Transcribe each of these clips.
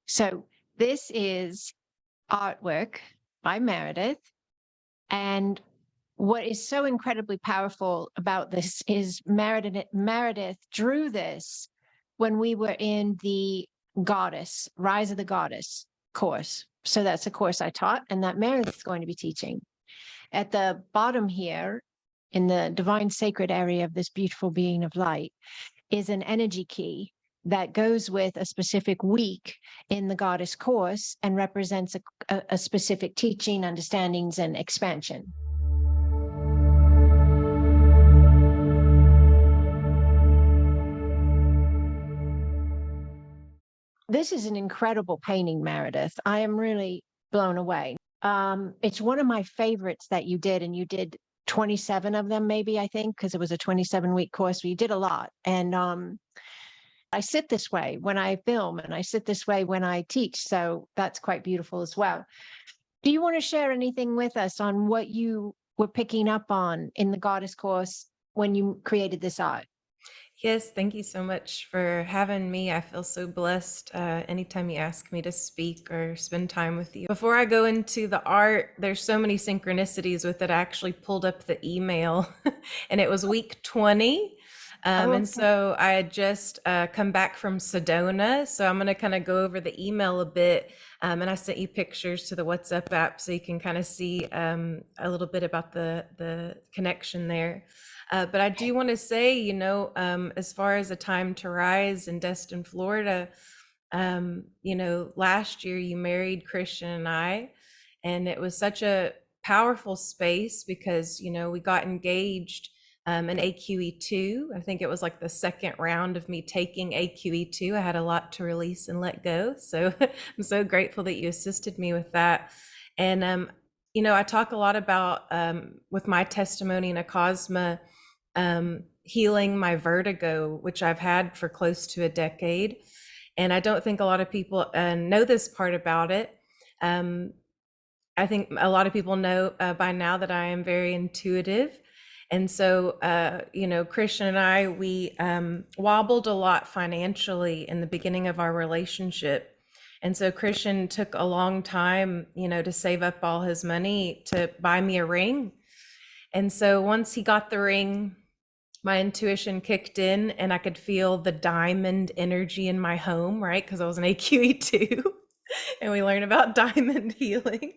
So this is artwork by Meredith. And what is so incredibly powerful about this is Meredith drew this when we were in the Goddess, Rise of the Goddess course. So that's a course I taught and that Meredith is going to be teaching. At the bottom here, in the divine sacred area of this beautiful being of light, is an energy key that goes with a specific week in the Goddess course and represents a specific teaching, understandings, and expansion. This is an incredible painting, Meredith. I am really blown away. It's one of my favorites that you did, and you did 27 of them, maybe, I think, because it was a 27-week course. But you did a lot. And I sit this way when I film, and I sit this way when I teach. So that's quite beautiful as well. Do you want to share anything with us on what you were picking up on in the Goddess course when you created this art? Yes, thank you so much for having me. I feel so blessed anytime you ask me to speak or spend time with you. Before I go into the art, there's so many synchronicities with it. I actually pulled up the email and it was week 20. And so I had just come back from Sedona. So I'm going to kind of go over the email a bit. And I sent you pictures to the WhatsApp app so you can kind of see a little bit about the connection there. But I do want to say, as far as a time to rise in Destin, Florida, last year you married Christian and I, and it was such a powerful space because, we got engaged in AQE2. I think it was like the second round of me taking AQE2. I had a lot to release and let go. So I'm so grateful that you assisted me with that. And, I talk a lot about with my testimony in Acosma, healing my vertigo, which I've had for close to a decade. And I don't think a lot of people know this part about it. I think a lot of people know by now that I am very intuitive. And so, Christian and I, we wobbled a lot financially in the beginning of our relationship. And so Christian took a long time, to save up all his money to buy me a ring. And so once he got the ring, my intuition kicked in and I could feel the diamond energy in my home, right? Because I was an AQE2 and we learned about diamond healing.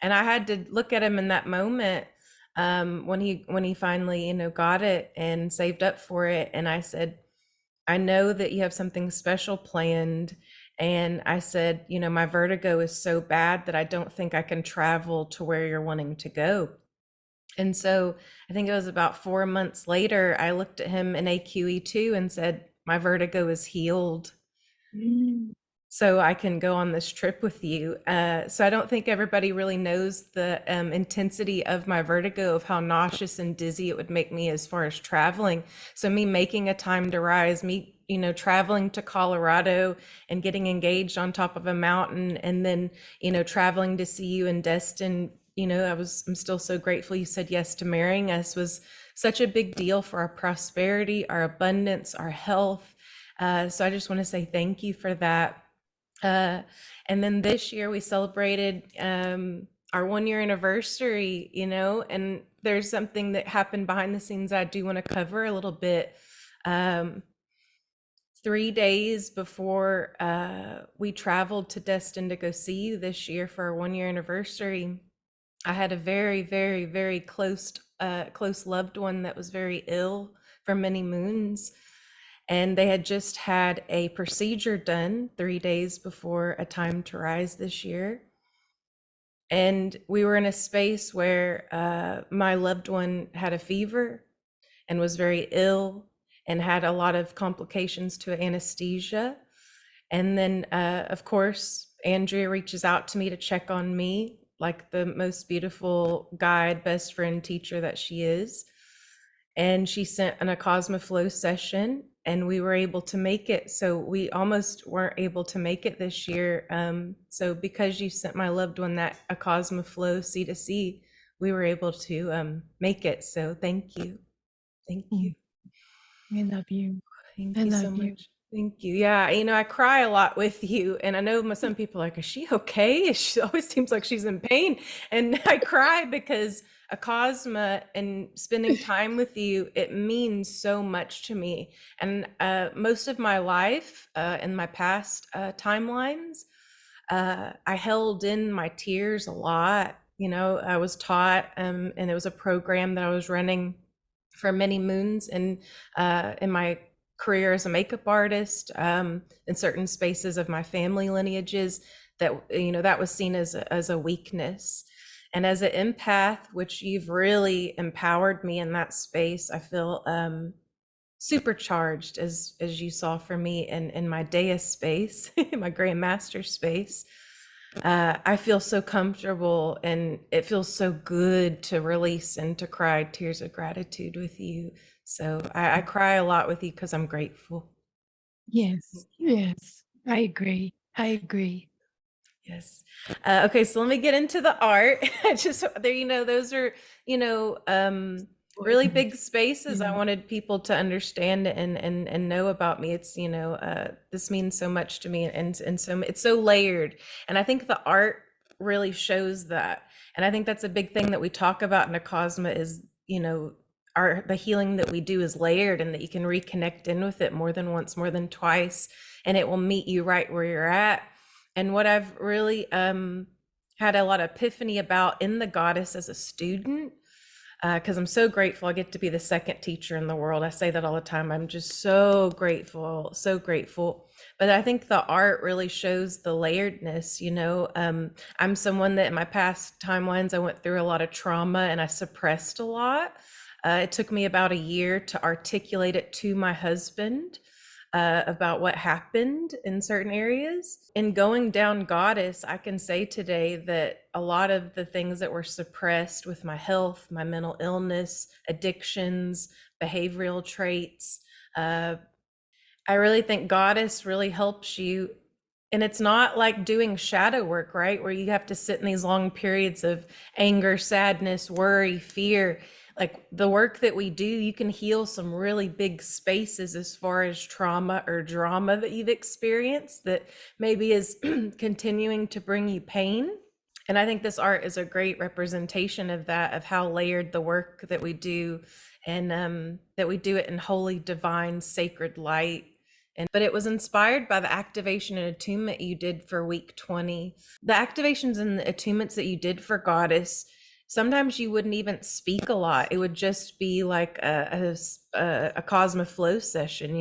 And I had to look at him in that moment when he finally, got it and saved up for it. And I said, I know that you have something special planned. And I said, my vertigo is so bad that I don't think I can travel to where you're wanting to go. And so I think it was about 4 months later, I looked at him in AQE2 and said, my vertigo is healed. So I can go on this trip with you. So I don't think everybody really knows the intensity of my vertigo, of how nauseous and dizzy it would make me as far as traveling. So me making a time to rise, me, traveling to Colorado and getting engaged on top of a mountain, and then, traveling to see you in Destin, I'm still so grateful you said yes to marrying us, was such a big deal for our prosperity, our abundance, our health. So I just want to say thank you for that. And then this year we celebrated our 1-year anniversary, and there's something that happened behind the scenes I do want to cover a little bit. 3 days before we traveled to Destin to go see you this year for our 1-year anniversary, I had a very, very, very close loved one that was very ill for many moons. And they had just had a procedure done 3 days before a time to rise this year. And we were in a space where my loved one had a fever and was very ill and had a lot of complications to anesthesia. And then, of course, Andrea reaches out to me to check on me, like the most beautiful guide, best friend, teacher that she is. And she sent an Acosma flow session and we were able to make it. So we almost weren't able to make it this year. So because you sent my loved one that Acosma flow C to C, we were able to make it. So thank you. Thank you. I love you. Thank I you so love you. much. Thank you. Yeah, I cry a lot with you, and I know some people are like, "Is she okay?" She always seems like she's in pain, and I cry because Acosma and spending time with you, it means so much to me. And most of my life, in my past timelines, I held in my tears a lot. I was taught, and it was a program that I was running for many moons, and in my career as a makeup artist, in certain spaces of my family lineages, that was seen as a weakness. And as an empath, which you've really empowered me in that space, I feel supercharged, as you saw for me in my Deus space, in my Grand Master space. I feel so comfortable, and it feels so good to release and to cry tears of gratitude with you. So I cry a lot with you because I'm grateful. Yes, yes, I agree. I agree. Yes. Okay, so let me get into the art. Just there, those are, really big spaces. I wanted people to understand and know about me. It's, this means so much to me, and so it's so layered. And I think the art really shows that. And I think that's a big thing that we talk about in Acosma is, the healing that we do is layered, and that you can reconnect in with it more than once, more than twice, and it will meet you right where you're at. And what I've really had a lot of epiphany about in the goddess as a student, because I'm so grateful I get to be the second teacher in the world. I say that all the time. I'm just so grateful, so grateful. But I think the art really shows the layeredness. I'm someone that in my past timelines, I went through a lot of trauma and I suppressed a lot. It took me about a year to articulate it to my husband, about what happened in certain areas. In going down goddess, I can say today that a lot of the things that were suppressed with my health, my mental illness, addictions, behavioral traits, I really think goddess really helps you. And it's not like doing shadow work, right? Where you have to sit in these long periods of anger, sadness, worry, fear. Like the work that we do, you can heal some really big spaces as far as trauma or drama that you've experienced that maybe is continuing to bring you pain. And I think this art is a great representation of that, of how layered the work that we do, and that we do it in holy, divine, sacred light. But it was inspired by the activation and attunement you did for week 20. The activations and the attunements that you did for goddess, sometimes you wouldn't even speak a lot. It would just be like a Cosmo flow session,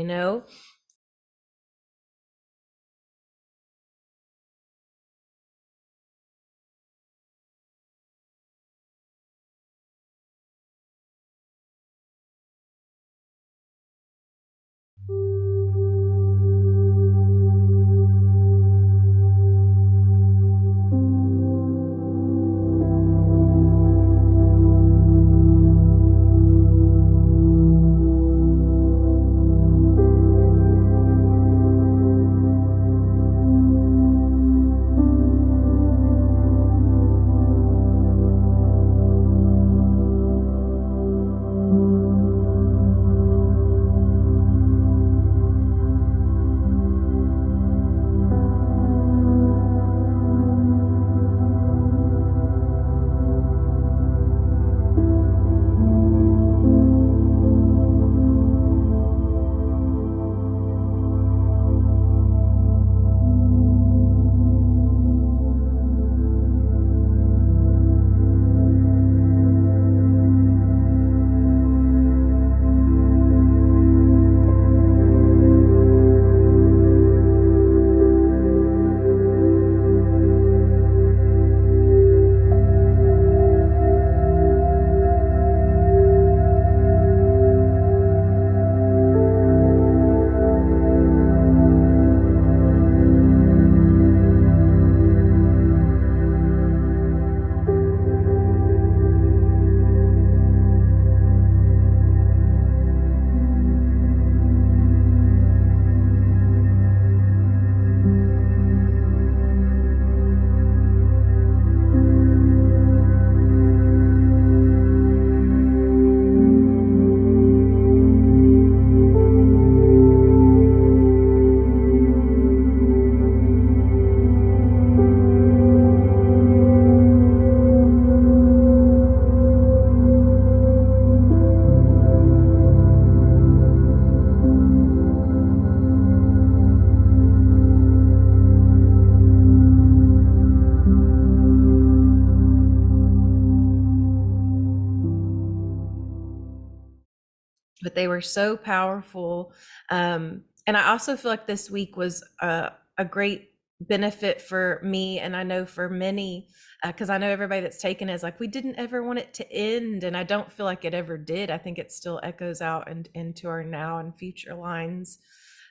but they were so powerful. And I also feel like this week was a great benefit for me, and I know for many, because I know everybody that's taken it is like, we didn't ever want it to end, and I don't feel like it ever did. I think it still echoes out and into our now and future lines.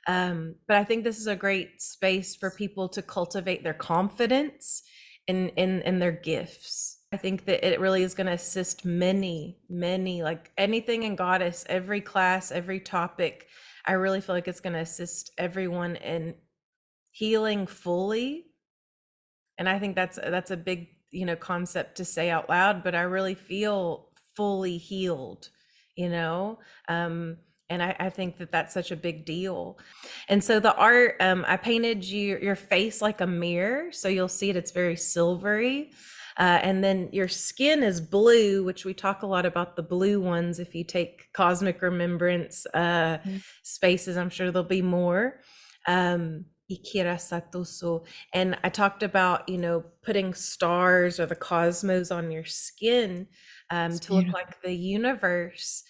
But I think this is a great space for people to cultivate their confidence in their gifts. I think that it really is going to assist many, like anything in Goddess, every class, every topic. I really feel like it's going to assist everyone in healing fully. And I think that's a big, concept to say out loud, but I really feel fully healed, you know? And I think that that's such a big deal. And so the art, I painted your face like a mirror. So you'll see it, it's very silvery. And then your skin is blue, which we talk a lot about the blue ones. If you take Cosmic Remembrance spaces, I'm sure there'll be more. Ikira Satoso. And I talked about, putting stars or the cosmos on your skin to look like the universe.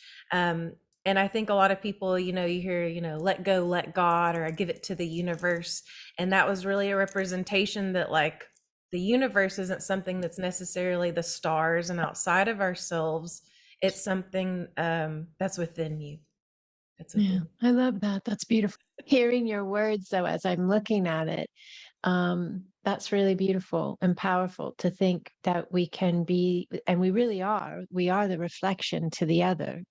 And I think a lot of people, you hear, let go, let God, or I give it to the universe. And that was really a representation that, like, the universe isn't something that's necessarily the stars and outside of ourselves. It's something that's within you. That's within. Yeah, I love that. That's beautiful. Hearing your words, though, as I'm looking at it, that's really beautiful and powerful to think that we can be, and we really are, we are the reflection to the other,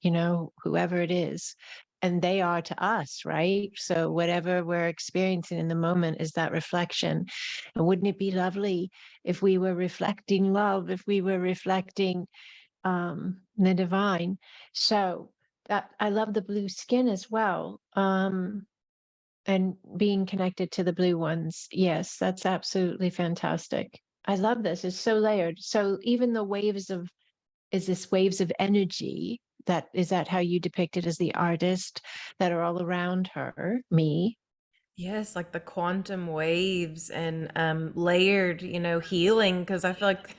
whoever it is, and they are to us, right? So whatever we're experiencing in the moment is that reflection. And wouldn't it be lovely if we were reflecting love, if we were reflecting the divine? So that, I love the blue skin as well. And being connected to the blue ones. Yes, that's absolutely fantastic. I love this. It's so layered. So even the is this waves of energy? Is that how you depict it as the artist, that are all around her, me? Yes, like the quantum waves and layered, healing, because I feel like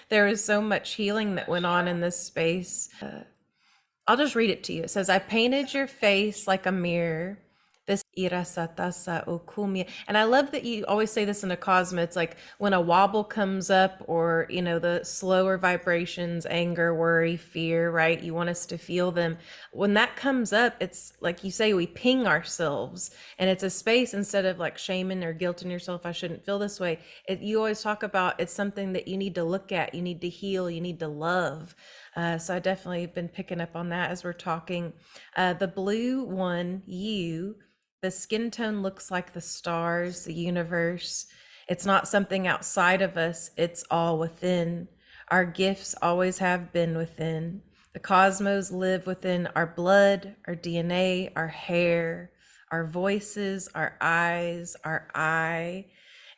there was so much healing that went on in this space. I'll just read it to you. It says, I painted your face like a mirror. This irasatasa okumia. And I love that you always say this in Acosma. It's like when a wobble comes up, or, the slower vibrations, anger, worry, fear, right? You want us to feel them. When that comes up, it's like you say, we ping ourselves. And it's a space, instead of like shaming or guilting yourself, I shouldn't feel this way. You always talk about it's something that you need to look at, you need to heal, you need to love. So I definitely have been picking up on that as we're talking. The blue one, the skin tone looks like the stars, the universe. It's not something outside of us, it's all within. Our gifts always have been within. The cosmos live within our blood, our DNA, our hair, our voices, our eyes, our eye,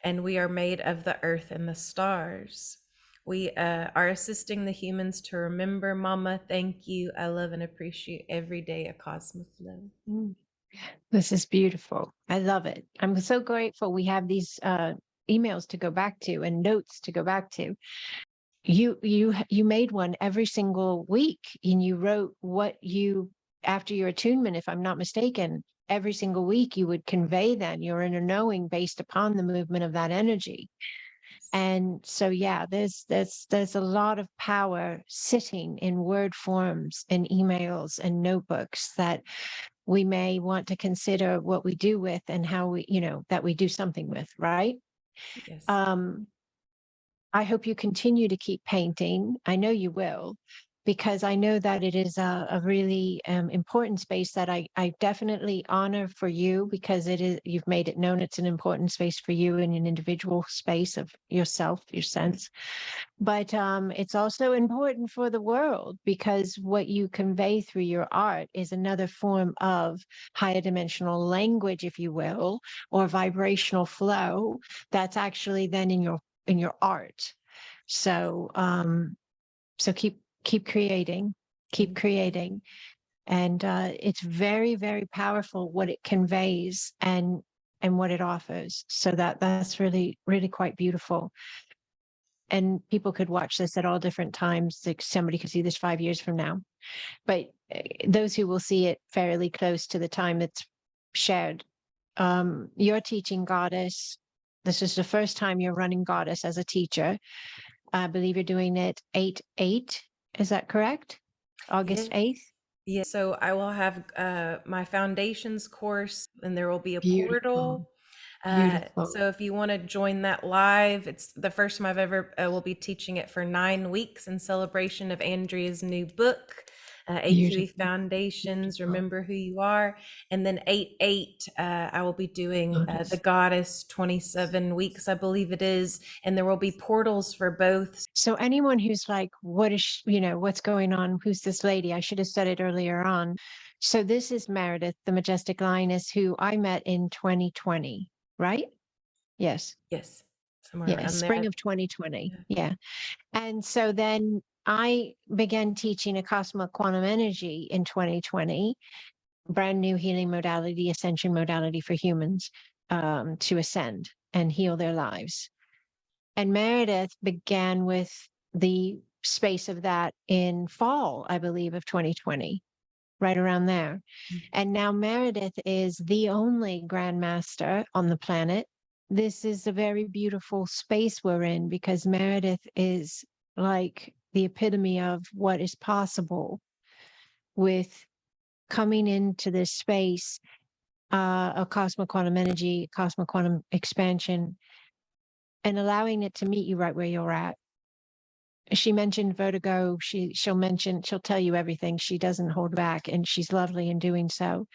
and we are made of the earth and the stars. We are assisting the humans to remember, Mama. Thank you. I love and appreciate every day a cosmic flow. This is beautiful. I love it. I'm so grateful we have these emails to go back to and notes to go back to. You made one every single week, and you wrote what you, after your attunement, if I'm not mistaken, every single week you would convey then your inner knowing based upon the movement of that energy. And so, yeah, there's a lot of power sitting in word forms and emails and notebooks that we may want to consider what we do with, and how we, that we do something with, right? Yes. I hope you continue to keep painting. I know you will, because I know that it is a really important space that I definitely honor for you, because you've made it known it's an important space for you in an individual space of yourself, your sense. But it's also important for the world, because what you convey through your art is another form of higher dimensional language, if you will, or vibrational flow that's actually then in your art. So so keep creating, and it's very, very powerful what it conveys and what it offers. So that's really, really quite beautiful. And people could watch this at all different times. Like, somebody could see this 5 years from now. But those who will see it fairly close to the time it's shared. You're teaching Goddess. This is the first time you're running Goddess as a teacher. I believe you're doing it 8/8. Is that correct? August Yes. 8th? Yeah, so I will have my foundations course, and there will be a Beautiful. portal. Beautiful. So if you want to join that live, it's the first time I've ever will be teaching it for 9 weeks in celebration of Andrea's new book, AQE Beautiful. Foundations, Beautiful. Remember Who You Are. And then 8/8, I will be doing Goddess. the Goddess 27 weeks, I believe it is. And there will be portals for both. So anyone who's like, what is, what's going on? Who's this lady? I should have said it earlier on. So this is Meredith, the Majestic Lioness, who I met in 2020, right? Yes. Yes, somewhere Yeah. around Spring there. of 2020. Yeah. Yeah. And so then I began teaching ACASMA Quantum Energy in 2020, brand new healing modality, ascension modality for humans, to ascend and heal their lives. And Meredith began with the space of that in fall, I believe, of 2020, right around there. And now Meredith is the only grandmaster on the planet. This is a very beautiful space we're in, because Meredith is like the epitome of what is possible with coming into this space of Cosmic Quantum Energy, Cosmic Quantum Expansion, and allowing it to meet you right where you're at. She mentioned vertigo. She'll tell you everything. She doesn't hold back, and she's lovely in doing so.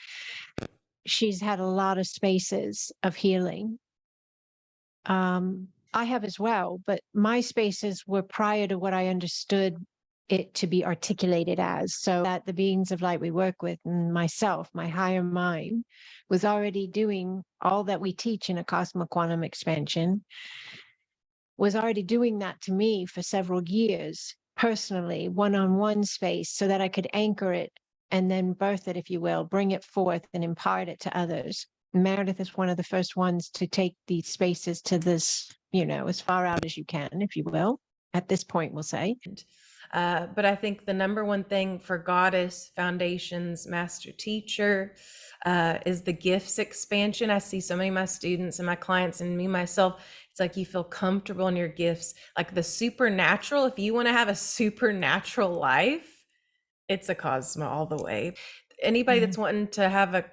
She's had a lot of spaces of healing. I have as well, but my spaces were prior to what I understood it to be articulated as. So that the beings of light we work with, and myself, my higher mind, was already doing all that we teach in Acosma Quantum Expansion, was already doing that to me for several years, personally, one-on-one space, so that I could anchor it and then birth it, if you will, bring it forth and impart it to others. Meredith is one of the first ones to take these spaces to this, as far out as you can, if you will, at this point, we'll say. But I think the number one thing for Goddess Foundations Master Teacher is the gifts expansion. I see so many of my students and my clients and me myself, it's like you feel comfortable in your gifts. Like the supernatural, if you want to have a supernatural life, it's Acosma all the way. Anybody that's wanting to have a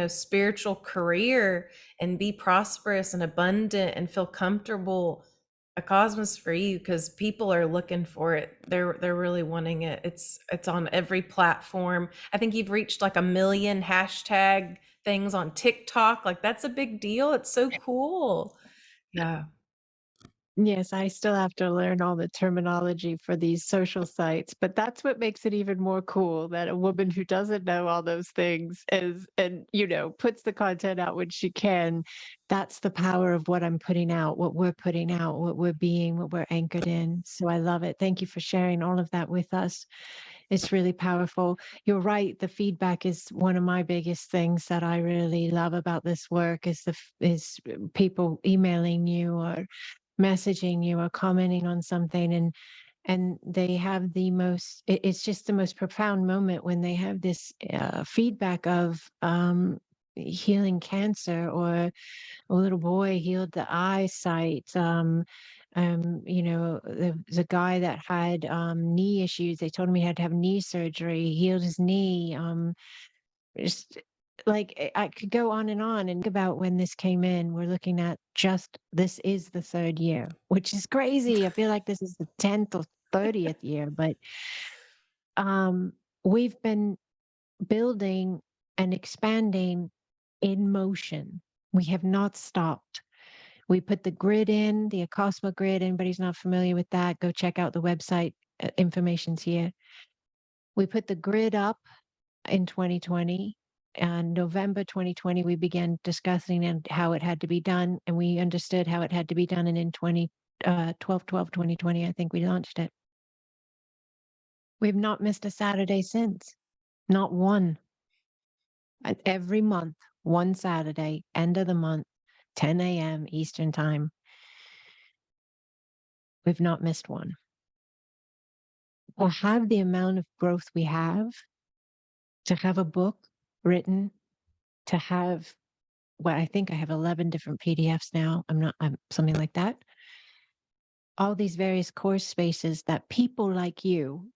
spiritual career and be prosperous and abundant and feel comfortable, Acosma's for you, because people are looking for it. They're really wanting it. It's on every platform. I think you've reached like 1 million hashtag things on TikTok. Like that's a big deal. It's so cool. Yeah. Yes, I still have to learn all the terminology for these social sites, but that's what makes it even more cool, that a woman who doesn't know all those things puts the content out when she can. That's the power of what I'm putting out, what we're putting out, what we're being, what we're anchored in. So I love it. Thank you for sharing all of that with us. It's really powerful. You're right. The feedback is one of my biggest things that I really love about this work, is people emailing you or messaging you or commenting on something, and they have it's just the most profound moment when they have this feedback of healing cancer, or a little boy healed the eyesight. There's a guy that had knee issues. They told him he had to have knee surgery, healed his knee. Just like I could go on and think about when this came in. We're looking at this is the 3rd year, which is crazy. I feel like this is the 10th or 30th year, but we've been building and expanding in motion. We have not stopped. We put the grid in, the Acosma grid. Anybody's not familiar with that, go check out the website. Information's here. We put the grid up in 2020. And November 2020, we began discussing and how it had to be done, and we understood how it had to be done. And in 2020, I think we launched it. We've not missed a Saturday since, not one. Every month, one Saturday, end of the month, 10 a.m. Eastern time. We've not missed one. To have the amount of growth we have to have a book written, to have, well, I think I have 11 different PDFs now. I'm something like that. All these various course spaces that people like you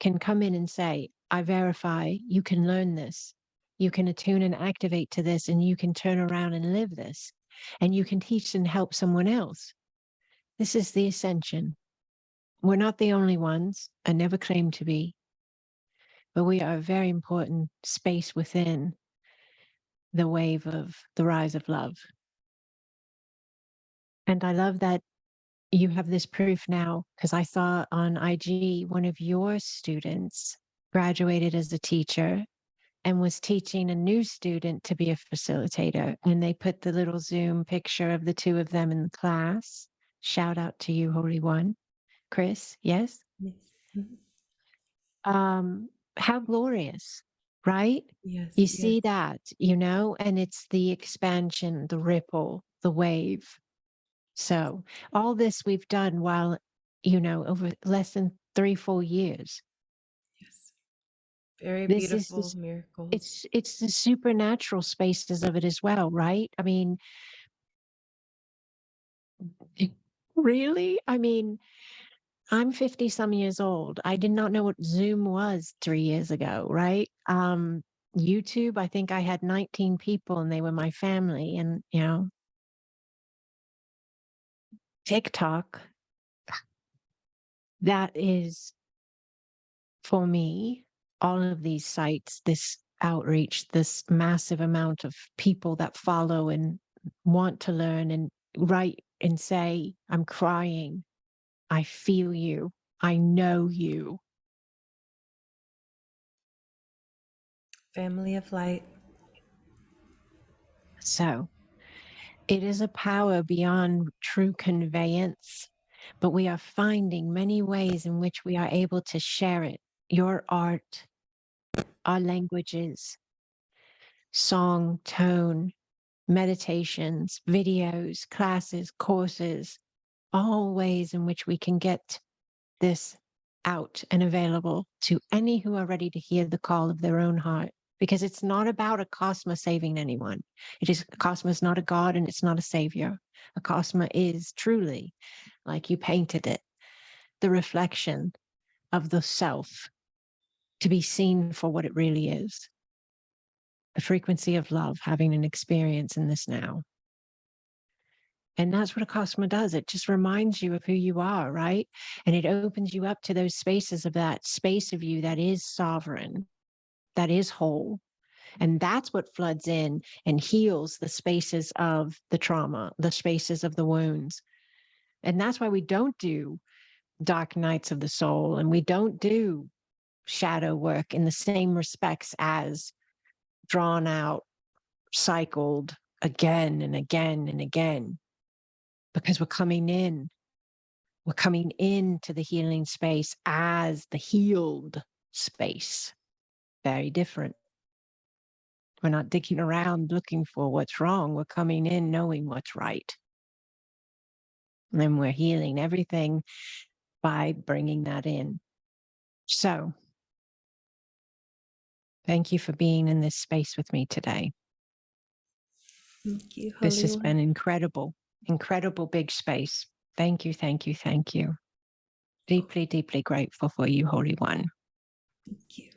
can come in and say, I verify you can learn this. You can attune and activate to this, and you can turn around and live this, and you can teach and help someone else. This is the ascension. We're not the only ones. I never claimed to be, but we are a very important space within the wave of the rise of love. And I love that you have this proof now, because I saw on IG one of your students graduated as a teacher and was teaching a new student to be a facilitator. And they put the little Zoom picture of the two of them in the class. Shout out to you, Holy One. Chris, yes? Yes. Mhm. How glorious, right? Yes. You Yes. see that, you know, and it's the expansion, the ripple, the wave. So all this we've done while, you know, over less than 3 full years. Yes. Very This is beautiful miracles. it's the supernatural spaces of it as well, right? I mean, really? I mean, I'm 50 some years old. I did not know what Zoom was 3 years ago, right? YouTube, I think I had 19 people and they were my family. And, you know, TikTok, that is for me, all of these sites, this outreach, this massive amount of people that follow and want to learn and write and say, I'm crying. I feel you. I know you. Family of light. So it is a power beyond true conveyance, but we are finding many ways in which we are able to share it. Your art, our languages, song, tone, meditations, videos, classes, courses, all ways in which we can get this out and available to any who are ready to hear the call of their own heart. Because it's not about Acosma saving anyone. Acosma is not a god and it's not a savior. Acosma is truly, like you painted it, the reflection of the self to be seen for what it really is. The frequency of love, having an experience in this now. And that's what Acosma does. It just reminds you of who you are, right? And it opens you up to those spaces of that space of you that is sovereign, that is whole. And that's what floods in and heals the spaces of the trauma, the spaces of the wounds. And that's why we don't do dark nights of the soul and we don't do shadow work in the same respects as drawn out, cycled again and again and again, because we're coming in. We're coming into the healing space as the healed space. Very different. We're not digging around looking for what's wrong. We're coming in knowing what's right. And then we're healing everything by bringing that in. So, thank you for being in this space with me today. Thank you, This Holy has One. been incredible, incredible big space. Thank you, thank you, thank you. Deeply, deeply grateful for you, Holy One. Thank you.